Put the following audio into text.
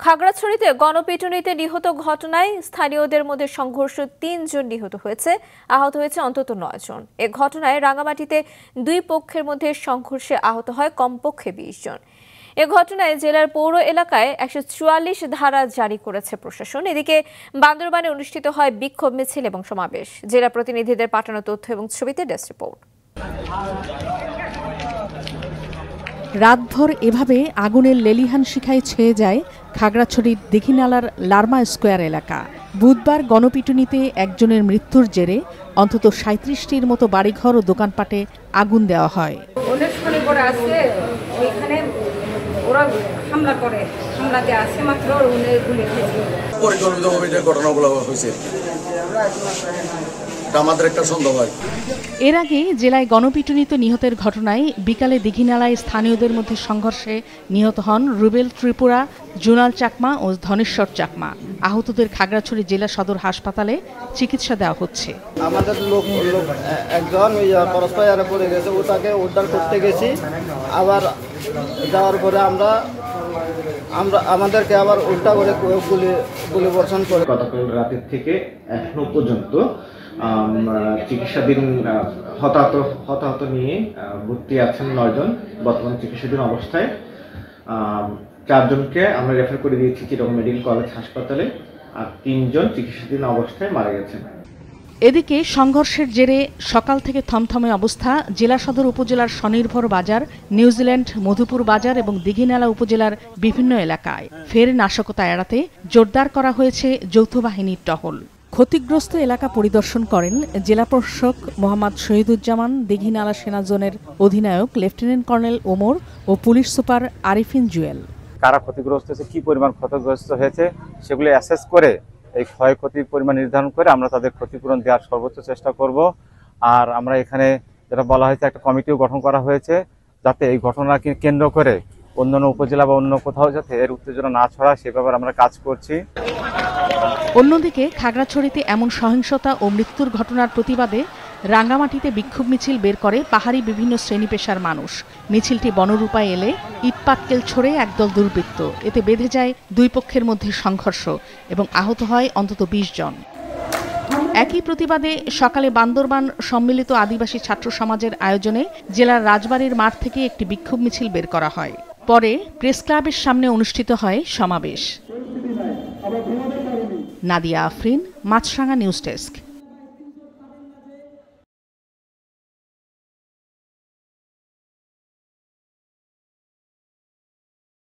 খাগড়াছড়িতে গণপিটুনিতে নিহত ঘটনায় স্থানীয়দের মধ্যে সংঘর্ষ ৩ জন নিহত হয়েছে, আহত হয়েছে অন্তত ৯ জন। এ ঘটনায় রাঙ্গামাটিতে দুই পক্ষের মধ্যে সংঘর্ষে আহত হয় কমপক্ষে ২০ জন। এ ঘটনায় জেলার পৌর এলাকায় ১৪৪ ধারা জারি করেছে প্রশাসন। এদিকে বান্দরবানে অনুষ্ঠিত হয় বিক্ষোভ মিছিল এবং সমাবেশ। জেলা প্রতিনিধিদের পাঠানো তথ্য এবং ছবিতে ডেস্ক রিপোর্ট। রাতভর এভাবে আগুনের লেলিহান শিখায় ছেয়ে যায় খাগড়াছড়ির দীঘিনালার লার্মা স্কোয়ার এলাকা। বুধবার গণপিটুনিতে একজনের মৃত্যুর জেরে অন্তত ৩৭টির মতো বাড়িঘর ও দোকানপাটে আগুন দেওয়া হয়। এর আগে জেলায় গণপিটুনিতে নিহতের ঘটনায় বিকালে দীঘিনালায় স্থানীয়দের মধ্যে সংঘর্ষে নিহত হন রুবেল ত্রিপুরা, জুনাল চাকমা ও ধনেশ্বর চাকমা। আহতদের খাগড়াছড়ি জেলা সদর হাসপাতালে চিকিৎসা দেওয়া হচ্ছে। আমাদের লোক একজন পরস্পর পড়ে গেছে, ওটাকে উদ্ধার করতে গেছি। আবার যাওয়ার পরে আমাদেরকে আবার উল্টা করে গুলি বর্ষণ করে। গতকাল রাতের থেকে এখনো পর্যন্ত চিকিৎসাধীন হতাহত নিয়ে ভর্তি আছেন ৯ জন। বর্তমানে চিকিৎসাধীন অবস্থায় ৪ জনকে আমরা রেফার করে দিয়েছি চিটাগং মেডিকেল কলেজ হাসপাতালে, আর ৩ জন চিকিৎসাধীন অবস্থায় মারা গেছেন। এদিকে সংঘর্ষের জেরে সকাল থেকে থমথমে অবস্থা জেলা সদর উপজেলার স্বনির্ভর বাজার, নিউজিল্যান্ড মধুপুর বাজার এবং দীঘিনালা উপজেলার বিভিন্ন এলাকায়। ফের নাশকতা এড়াতে জোরদার করা হয়েছে যৌথ বাহিনীর টহল। ক্ষতিগ্রস্ত এলাকা পরিদর্শন করেন জেলা প্রশাসক মোহাম্মদ শহীদুজ্জামান, দীঘিনালা সেনা জোনের অধিনায়ক লেফটেন্যান্ট কর্নেল ওমর ও পুলিশ সুপার আরিফিন জুয়েল। কারা ক্ষতিগ্রস্ত হয়েছে, কি পরিমাণ ক্ষতিগ্রস্ত হয়েছে সেগুলো অ্যাসেস করে এই ক্ষয়ক্ষতির পরিমাণ নির্ধারণ করে আমরা তাদের ক্ষতিপূরণ দেওয়ার সর্বোচ্চ চেষ্টা করব। আর আমরা এখানে যেটা বলা হয়েছে, একটা কমিটিও গঠন করা হয়েছে যাতে এই ঘটনাকে কেন্দ্র করে অন্যান্য উপজেলা বা অন্য কোথাও যাতে এর উত্তেজনা না ছড়ায় সে ব্যাপারে আমরা কাজ করছি। অন্যদিকে খাগড়াছড়িতে এমন সহিংসতা ও মৃত্যুর ঘটনার প্রতিবাদে রাঙ্গামাটিতে বিক্ষোভ মিছিল বের করে পাহাড়ি বিভিন্ন শ্রেণী পেশার মানুষ। মিছিলটি বনরূপায় এলে ইটপাটকেল ছড়ে একদল দুর্বৃত্ত। এতে বেঁধে যায় দুই পক্ষের মধ্যে সংঘর্ষ এবং আহত হয় অন্তত ২০ জন। একই প্রতিবাদে সকালে বান্দরবান সম্মিলিত আদিবাসী ছাত্র সমাজের আয়োজনে জেলার রাজবাড়ির মাঠ থেকে একটি বিক্ষোভ মিছিল বের করা হয়। পরে প্রেস ক্লাবের সামনে অনুষ্ঠিত হয় সমাবেশ। নাদিয়া আফরিন, মাছরাঙা নিউজ ডেস্ক।